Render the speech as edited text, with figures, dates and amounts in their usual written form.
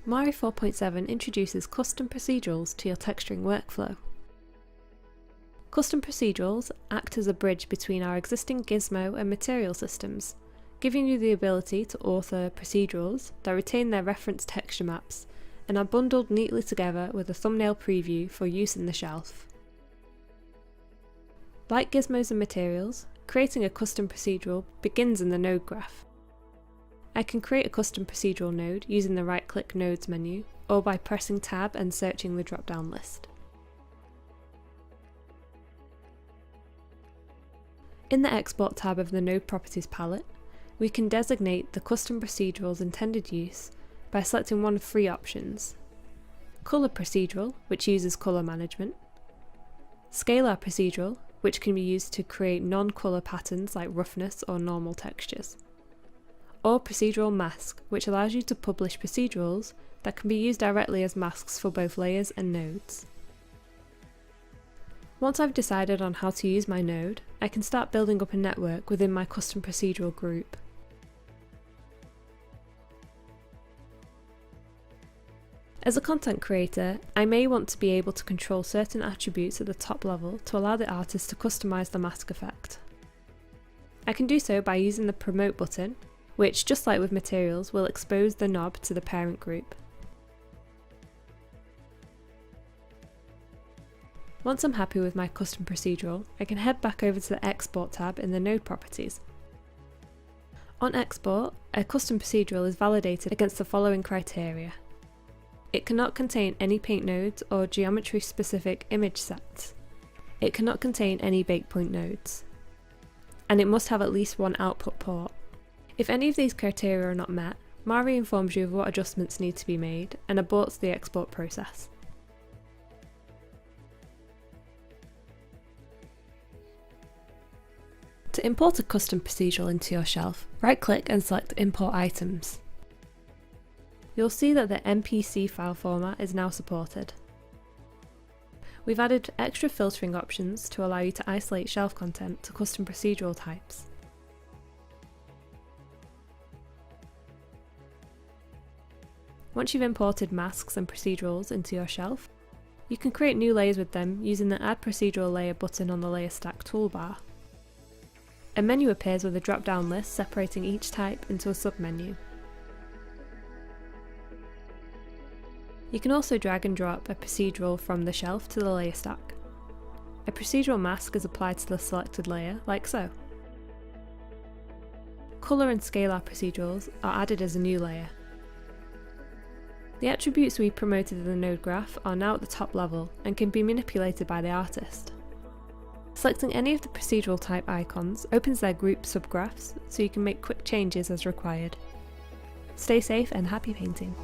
Mari 4.7 introduces custom procedurals to your texturing workflow. Custom procedurals act as a bridge between our existing Gizmo and material systems, giving you the ability to author procedurals that retain their reference texture maps and are bundled neatly together with a thumbnail preview for use in the shelf. Like Gizmos and materials, creating a custom procedural begins in the node graph. I can create a custom procedural node using the right-click Nodes menu, or by pressing Tab and searching the drop-down list. In the Export tab of the Node Properties palette, we can designate the custom procedural's intended use by selecting one of three options: Color Procedural, which uses colour management; Scalar Procedural, which can be used to create non-colour patterns like roughness or normal textures; or Procedural Mask, which allows you to publish procedurals that can be used directly as masks for both layers and nodes. Once I've decided on how to use my node, I can start building up a network within my custom procedural group. As a content creator, I may want to be able to control certain attributes at the top level to allow the artist to customize the mask effect. I can do so by using the Promote button, which, just like with materials, will expose the knob to the parent group. Once I'm happy with my custom procedural, I can head back over to the Export tab in the Node Properties. On export, a custom procedural is validated against the following criteria. It cannot contain any paint nodes or geometry-specific image sets. It cannot contain any breakpoint nodes. And it must have at least one output port. If any of these criteria are not met, Mari informs you of what adjustments need to be made and aborts the export process. To import a custom procedural into your shelf, right-click and select Import Items. You'll see that the MPC file format is now supported. We've added extra filtering options to allow you to isolate shelf content to custom procedural types. Once you've imported masks and procedurals into your shelf, you can create new layers with them using the Add Procedural Layer button on the Layer Stack toolbar. A menu appears with a drop-down list separating each type into a submenu. You can also drag and drop a procedural from the shelf to the layer stack. A procedural mask is applied to the selected layer, like so. Colour and scalar procedurals are added as a new layer. The attributes we promoted in the node graph are now at the top level and can be manipulated by the artist. Selecting any of the procedural type icons opens their group subgraphs so you can make quick changes as required. Stay safe and happy painting!